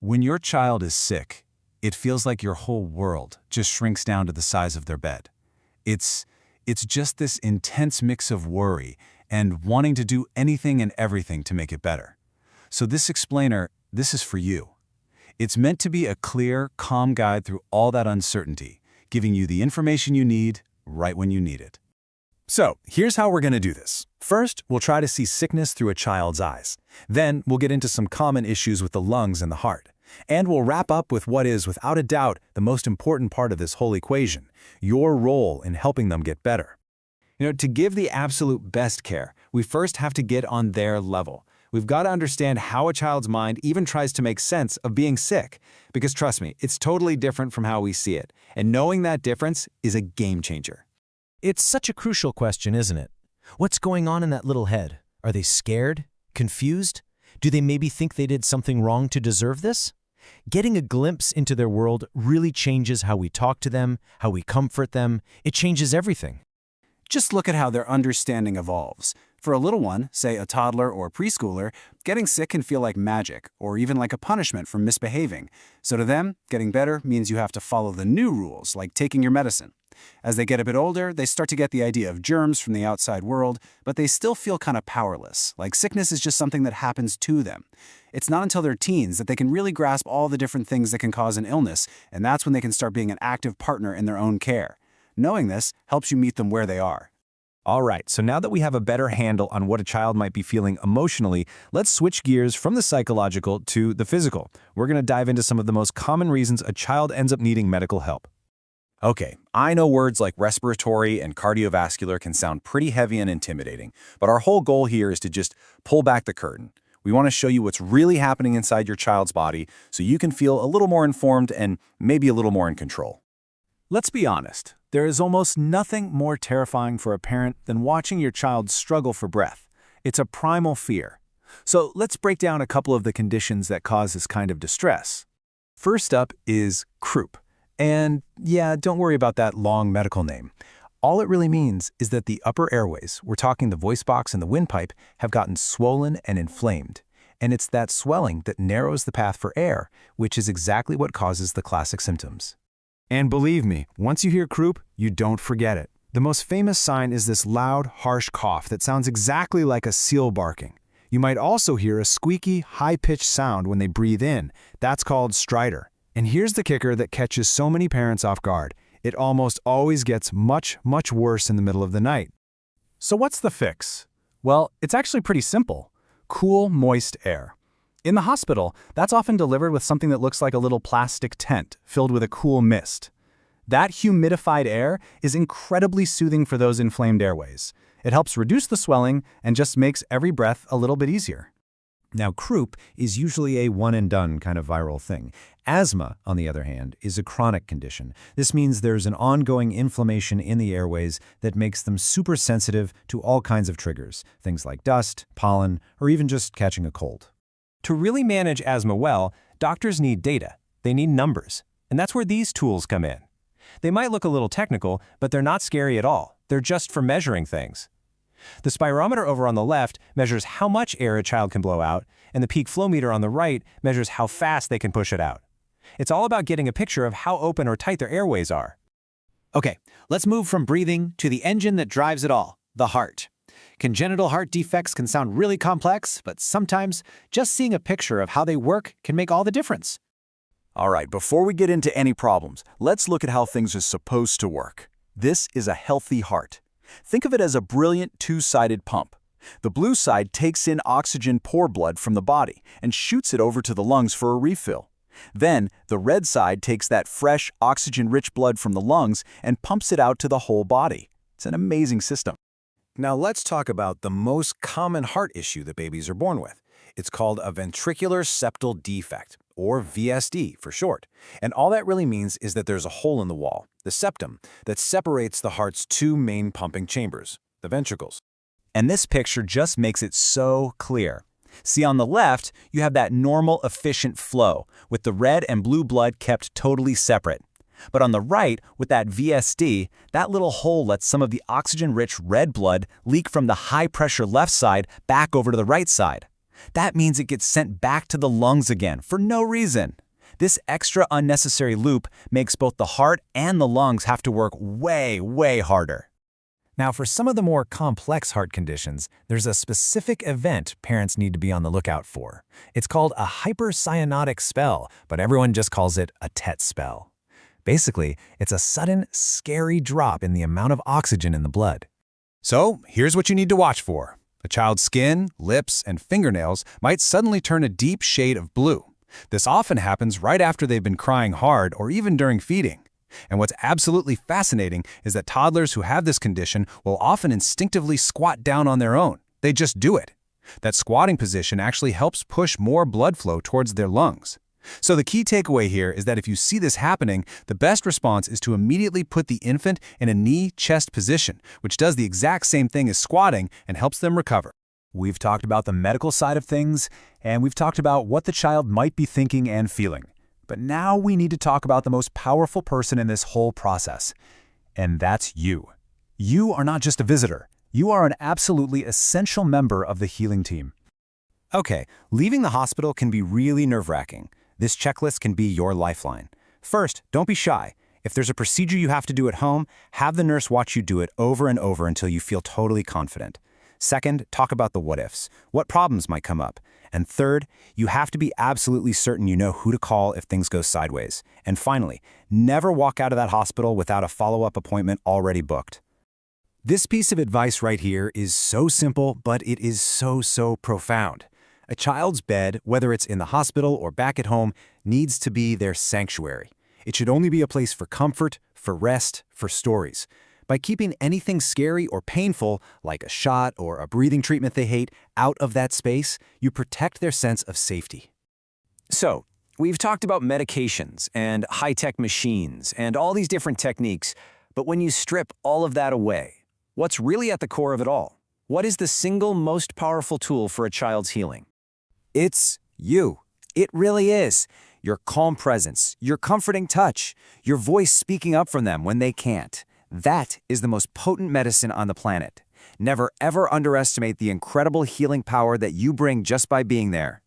When your child is sick, it feels like your whole world just shrinks down to the size of their bed. It's just this intense mix of worry and wanting to do anything and everything to make it better. So this explainer, this is for you. It's meant to be a clear, calm guide through all that uncertainty, giving you the information you need right when you need it. So, here's how we're going to do this. First, we'll try to see sickness through a child's eyes. Then, we'll get into some common issues with the lungs and the heart. And we'll wrap up with what is, without a doubt, the most important part of this whole equation, your role in helping them get better. To give the absolute best care, we first have to get on their level. We've got to understand how a child's mind even tries to make sense of being sick. Because trust me, it's totally different from how we see it. And knowing that difference is a game changer. It's such a crucial question, isn't it? What's going on in that little head? Are they scared? Confused? Do they maybe think they did something wrong to deserve this? Getting a glimpse into their world really changes how we talk to them, how we comfort them. It changes everything. Just look at how their understanding evolves. For a little one, say a toddler or preschooler, getting sick can feel like magic, or even like a punishment for misbehaving. So to them, getting better means you have to follow the new rules, like taking your medicine. As they get a bit older, they start to get the idea of germs from the outside world, but they still feel kind of powerless, like sickness is just something that happens to them. It's not until they're teens that they can really grasp all the different things that can cause an illness, and that's when they can start being an active partner in their own care. Knowing this helps you meet them where they are. All right, so now that we have a better handle on what a child might be feeling emotionally, let's switch gears from the psychological to the physical. We're going to dive into some of the most common reasons a child ends up needing medical help. Okay, I know words like respiratory and cardiovascular can sound pretty heavy and intimidating, but our whole goal here is to just pull back the curtain. We want to show you what's really happening inside your child's body so you can feel a little more informed and maybe a little more in control. Let's be honest, there is almost nothing more terrifying for a parent than watching your child struggle for breath. It's a primal fear. So let's break down a couple of the conditions that cause this kind of distress. First up is croup. And yeah, don't worry about that long medical name. All it really means is that the upper airways, we're talking the voice box and the windpipe, have gotten swollen and inflamed. And it's that swelling that narrows the path for air, which is exactly what causes the classic symptoms. And believe me, once you hear croup, you don't forget it. The most famous sign is this loud, harsh cough that sounds exactly like a seal barking. You might also hear a squeaky, high-pitched sound when they breathe in. That's called stridor. And here's the kicker that catches so many parents off guard. It almost always gets much, much worse in the middle of the night. So what's the fix? Well, it's actually pretty simple. Cool, moist air. In the hospital, that's often delivered with something that looks like a little plastic tent filled with a cool mist. That humidified air is incredibly soothing for those inflamed airways. It helps reduce the swelling and just makes every breath a little bit easier. Now, croup is usually a one-and-done kind of viral thing. Asthma, on the other hand, is a chronic condition. This means there's an ongoing inflammation in the airways that makes them super sensitive to all kinds of triggers, things like dust, pollen, or even just catching a cold. To really manage asthma well, doctors need data. They need numbers. And that's where these tools come in. They might look a little technical, but they're not scary at all. They're just for measuring things. The spirometer over on the left measures how much air a child can blow out, and the peak flow meter on the right measures how fast they can push it out. It's all about getting a picture of how open or tight their airways are. Okay, let's move from breathing to the engine that drives it all, the heart. Congenital heart defects can sound really complex, but sometimes just seeing a picture of how they work can make all the difference. All right, before we get into any problems, let's look at how things are supposed to work. This is a healthy heart. Think of it as a brilliant two-sided pump. The blue side takes in oxygen poor blood from the body and shoots it over to the lungs for a refill. Then, the red side takes that fresh, oxygen-rich blood from the lungs and pumps it out to the whole body. It's an amazing system. Now let's talk about the most common heart issue that babies are born with. It's called a ventricular septal defect, or VSD for short. And all that really means is that there's a hole in the wall, the septum, that separates the heart's two main pumping chambers, the ventricles. And this picture just makes it so clear. See, on the left, you have that normal, efficient flow, with the red and blue blood kept totally separate. But on the right, with that VSD, that little hole lets some of the oxygen-rich red blood leak from the high-pressure left side back over to the right side. That means it gets sent back to the lungs again for no reason. This extra unnecessary loop makes both the heart and the lungs have to work way, way harder. Now, for some of the more complex heart conditions, there's a specific event parents need to be on the lookout for. It's called a hypercyanotic spell, but everyone just calls it a TET spell. Basically, it's a sudden, scary drop in the amount of oxygen in the blood. So, here's what you need to watch for. A child's skin, lips, and fingernails might suddenly turn a deep shade of blue. This often happens right after they've been crying hard or even during feeding. And what's absolutely fascinating is that toddlers who have this condition will often instinctively squat down on their own. They just do it. That squatting position actually helps push more blood flow towards their lungs. So the key takeaway here is that if you see this happening, the best response is to immediately put the infant in a knee-chest position, which does the exact same thing as squatting and helps them recover. We've talked about the medical side of things, and we've talked about what the child might be thinking and feeling. But now we need to talk about the most powerful person in this whole process, and that's you. You are not just a visitor. You are an absolutely essential member of the healing team. Okay, leaving the hospital can be really nerve-wracking. This checklist can be your lifeline. First, don't be shy. If there's a procedure you have to do at home, have the nurse watch you do it over and over until you feel totally confident. Second, talk about the what-ifs. What problems might come up? And third, you have to be absolutely certain you know who to call if things go sideways. And finally, never walk out of that hospital without a follow-up appointment already booked. This piece of advice right here is so simple, but it is so profound. A child's bed, whether it's in the hospital or back at home, needs to be their sanctuary. It should only be a place for comfort, for rest, for stories. By keeping anything scary or painful, like a shot or a breathing treatment they hate, out of that space, you protect their sense of safety. So, we've talked about medications and high-tech machines and all these different techniques, but when you strip all of that away, what's really at the core of it all? What is the single most powerful tool for a child's healing? It's you. It really is. Your calm presence, your comforting touch, your voice speaking up for them when they can't. That is the most potent medicine on the planet. Never ever underestimate the incredible healing power that you bring just by being there.